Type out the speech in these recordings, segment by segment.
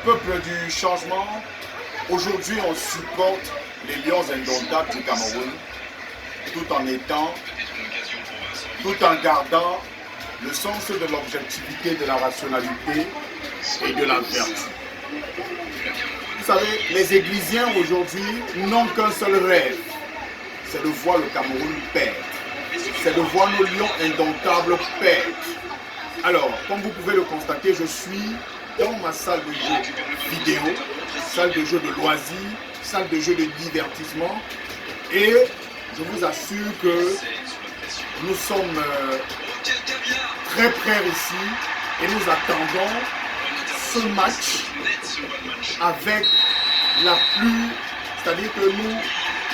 Peuple du changement, aujourd'hui on supporte les Lions indomptables du Cameroun tout en gardant le sens de l'objectivité, de la rationalité et de la vertu. Vous savez, les Églisiens aujourd'hui n'ont qu'un seul rêve, c'est de voir le Cameroun perdre. C'est de voir nos Lions indomptables perdre. Alors, comme vous pouvez le constater, je suis dans ma salle de jeu vidéo, salle de jeu de loisirs, salle de jeu de divertissement. Et je vous assure que nous sommes très près ici et nous attendons ce match avec la plus... C'est-à-dire que nous,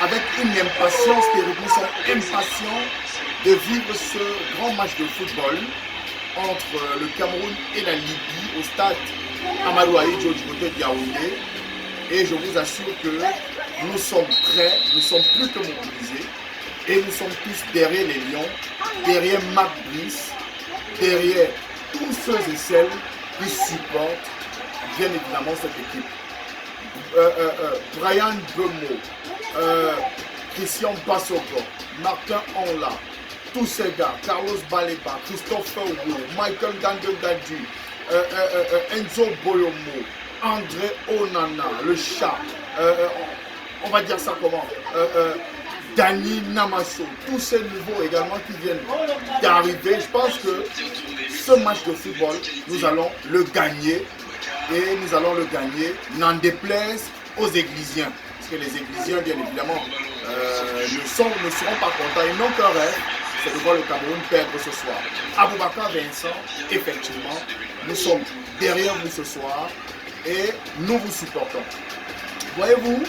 avec une impatience terrible, nous sommes impatients de vivre ce grand match de football entre le Cameroun et la Libye au stade Amadou Ahidjo du côté de Yaoundé. Et je vous assure que nous sommes prêts, nous sommes plus que mobilisés et nous sommes tous derrière les Lions, derrière Marc Brice, derrière tous ceux et celles qui supportent bien évidemment cette équipe. Brian Bemo, Christian Bassoko, Martin Onla, tous ces gars, Carlos Baleba, Christopher Wu, Michael Gandegadu, Enzo Boyomo, André Onana, le chat, on va dire ça comment, Dani Namasso, tous ces nouveaux également qui viennent d'arriver. Je pense que ce match de football, nous allons le gagner et nous allons le gagner, n'en déplaise aux Églisiens. Parce que les Églisiens, bien évidemment, ne seront pas contents. Ils n'ont qu'un rêve, c'est de voir le Cameroun perdre ce soir. Aboubakar Vincent, effectivement, nous sommes derrière vous ce soir et nous vous supportons. Voyez-vous,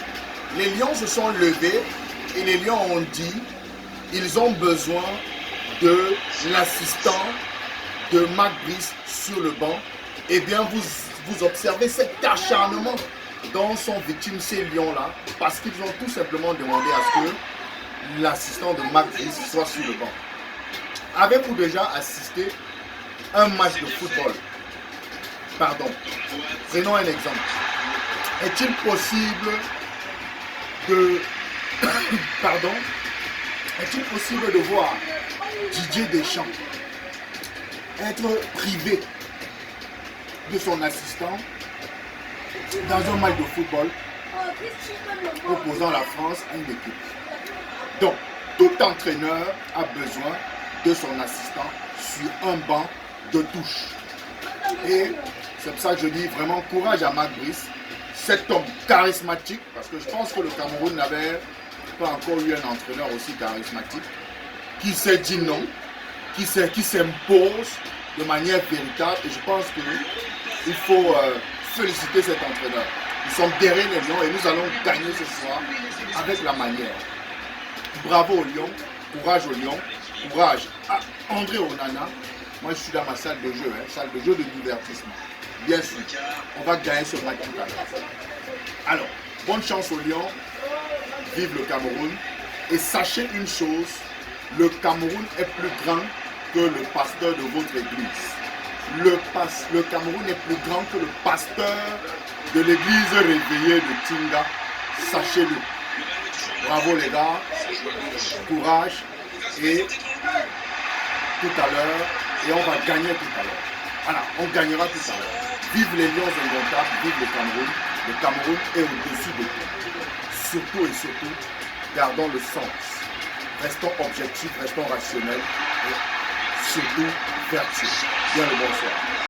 les Lions se sont levés et les Lions ont dit qu'ils ont besoin de l'assistant de Marc Brice sur le banc. Eh bien, vous observez cet acharnement dont sont victimes ces Lions-là parce qu'ils ont tout simplement demandé à ce que l'assistant de Marc Brice soit sur le banc. Avez-vous déjà assisté à un match de football? Pardon. Prenons un exemple. Est-il possible de... Pardon. Est-il possible de voir Didier Deschamps être privé de son assistant dans un match de football opposant la France à une équipe? Donc, tout entraîneur a besoin de son assistant sur un banc de touche. Et c'est pour ça que je dis vraiment courage à Marc Brice, cet homme charismatique, parce que je pense que le Cameroun n'avait pas encore eu un entraîneur aussi charismatique, qui s'est dit non, qui s'impose de manière véritable. Et je pense qu'il faut féliciter cet entraîneur. Nous sommes derrière les Lions et nous allons gagner ce soir avec la manière. Bravo aux Lions, courage aux Lions, courage à André Onana. Moi je suis dans ma salle de jeu, salle de jeu de divertissement. Bien sûr, on va gagner ce match tout à l'heure. Alors, bonne chance aux Lions, vive le Cameroun. Et sachez une chose, le Cameroun est plus grand que le pasteur de votre église. Le Cameroun est plus grand que le pasteur de l'église réveillée de Tinga. Sachez-le. Bravo les gars, courage et tout à l'heure, et on va gagner tout à l'heure. Voilà, on gagnera tout à l'heure. Vive les Lions indomptables, vive le Cameroun. Le Cameroun est au-dessus de tout. Surtout et surtout, gardons le sens. Restons objectifs, restons rationnels et surtout vertueux. Bien le bonsoir.